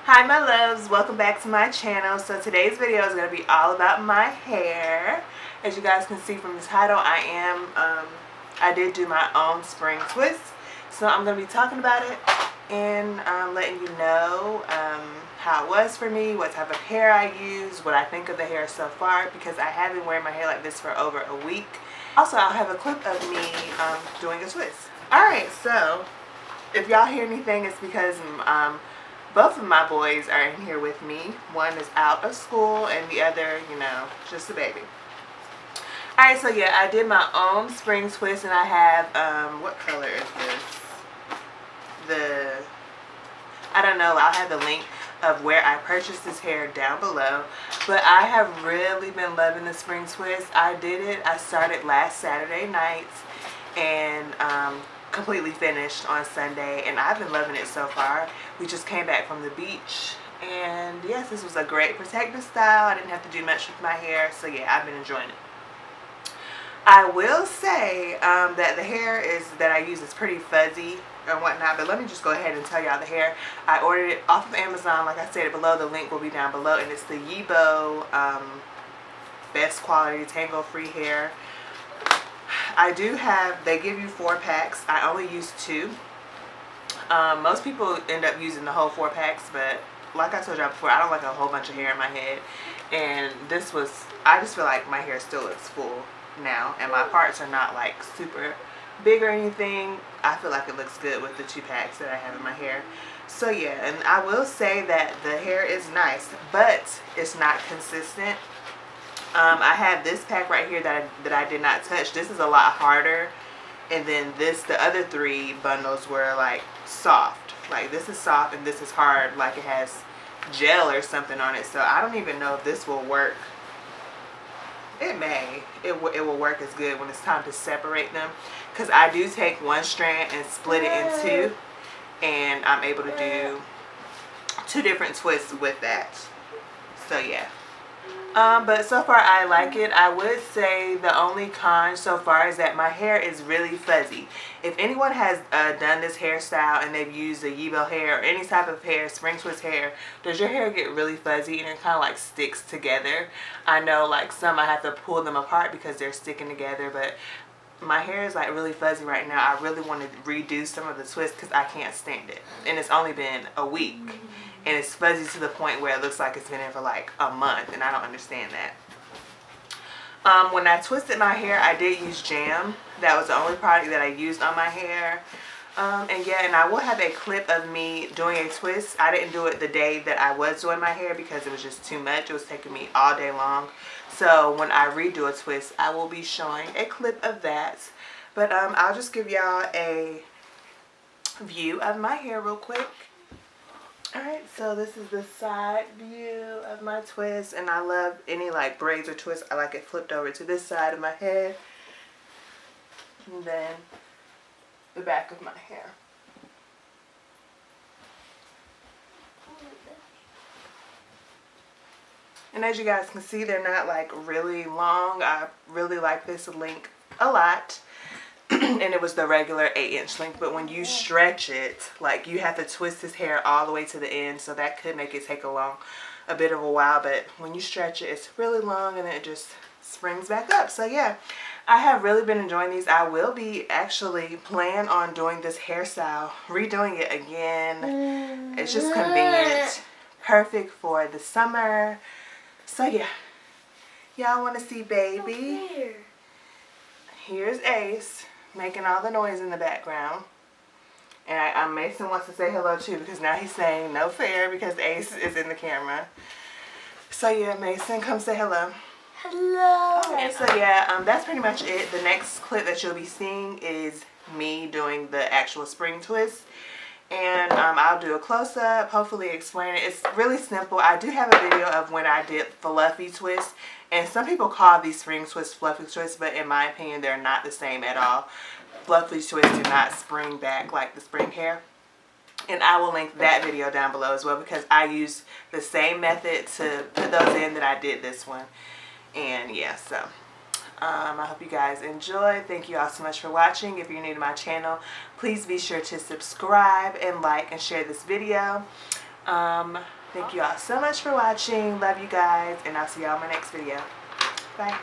Hi my loves, welcome back to my channel. So today's video is going to be all about my hair. As you guys can see from the title, I did do my own spring twist. So I'm going to be talking about it and letting you know how it was for me, what type of hair I use, what I think of the hair so far, because I have been wearing my hair like this for over a week. Also, I'll have a clip of me doing a twist. Alright, so if y'all hear anything, it's because both of my boys are in here with me. One is out of school and the other, you know, just a baby. Alright, so yeah, I did my own spring twist and I have, what color is this? I don't know, I'll have the link of where I purchased this hair down below. But I have really been loving the spring twist. I started last Saturday night and completely finished on Sunday, and I've been loving it so far. We just came back from the beach, and yes, this was a great protective style. I didn't have to do much with my hair, so yeah, I've been enjoying it. I will say that the hair that I use is pretty fuzzy and whatnot, but let me just go ahead and tell y'all the hair. I ordered it off of Amazon, like I said below. The link will be down below, and it's the Yibo best quality tangle free hair. They give you 4 packs. I only used 2. Most people end up using the whole 4 packs, but like I told y'all before, I don't like a whole bunch of hair in my head. And I just feel like my hair still looks full now, and my parts are not like super big or anything. I feel like it looks good with the 2 packs that I have in my hair. So yeah, and I will say that the hair is nice, but it's not consistent. I have this pack right here that I did not touch. This is a lot harder, and then the other 3 bundles were like soft. Like this is soft and this is hard, like it has gel or something on it. So I don't even know if this will work. It may. It will work as good when it's time to separate them, because I do take one strand and split it in 2, and I'm able to do 2 different twists with that. So yeah. But so far I like it. I would say the only con so far is that my hair is really fuzzy. If anyone has done this hairstyle and they've used the Yibo hair or any type of hair, spring twist hair, does your hair get really fuzzy and it kind of like sticks together? I know like some I have to pull them apart because they're sticking together, but my hair is like really fuzzy right now. I really want to redo some of the twists because I can't stand it. And it's only been a week. And it's fuzzy to the point where it looks like it's been in for like a month, and I don't understand that. When I twisted my hair, I did use jam. That was the only product that I used on my hair. And yeah, and I will have a clip of me doing a twist. I didn't do it the day that I was doing my hair because it was just too much. It was taking me all day long. So when I redo a twist, I will be showing a clip of that. But I'll just give y'all a view of my hair real quick. Alright, so this is the side view of my twist, and I love any like braids or twists. I like it flipped over to this side of my head, and then the back of my hair. And as you guys can see, they're not like really long. I really like this length a lot. And it was the regular 8-inch length, but when you stretch it, like you have to twist this hair all the way to the end, so that could make it take a bit of a while, but when you stretch it, it's really long and then it just springs back up. So yeah, I have really been enjoying these. I will be actually plan on doing this hairstyle, redoing it again. It's just convenient, perfect for the summer. So yeah, y'all want to see baby? Here's Ace making all the noise in the background. And Mason wants to say hello too, because now he's saying no fair because Ace is in the camera. So yeah, Mason, come say hello. Hello. Okay, so yeah, that's pretty much it. The next clip that you'll be seeing is me doing the actual spring twist. And I'll do a close-up, hopefully explain it. It's really simple. I do have a video of when I did fluffy twist. And some people call these spring twists fluffy twists, but in my opinion, they're not the same at all. Fluffy twists do not spring back like the spring hair. And I will link that video down below as well, because I used the same method to put those in that I did this one. And yeah, so I hope you guys enjoy. Thank you all so much for watching. If you're new to my channel, please be sure to subscribe and like and share this video. Thank you all so much for watching. Love you guys, and I'll see y'all in my next video. Bye.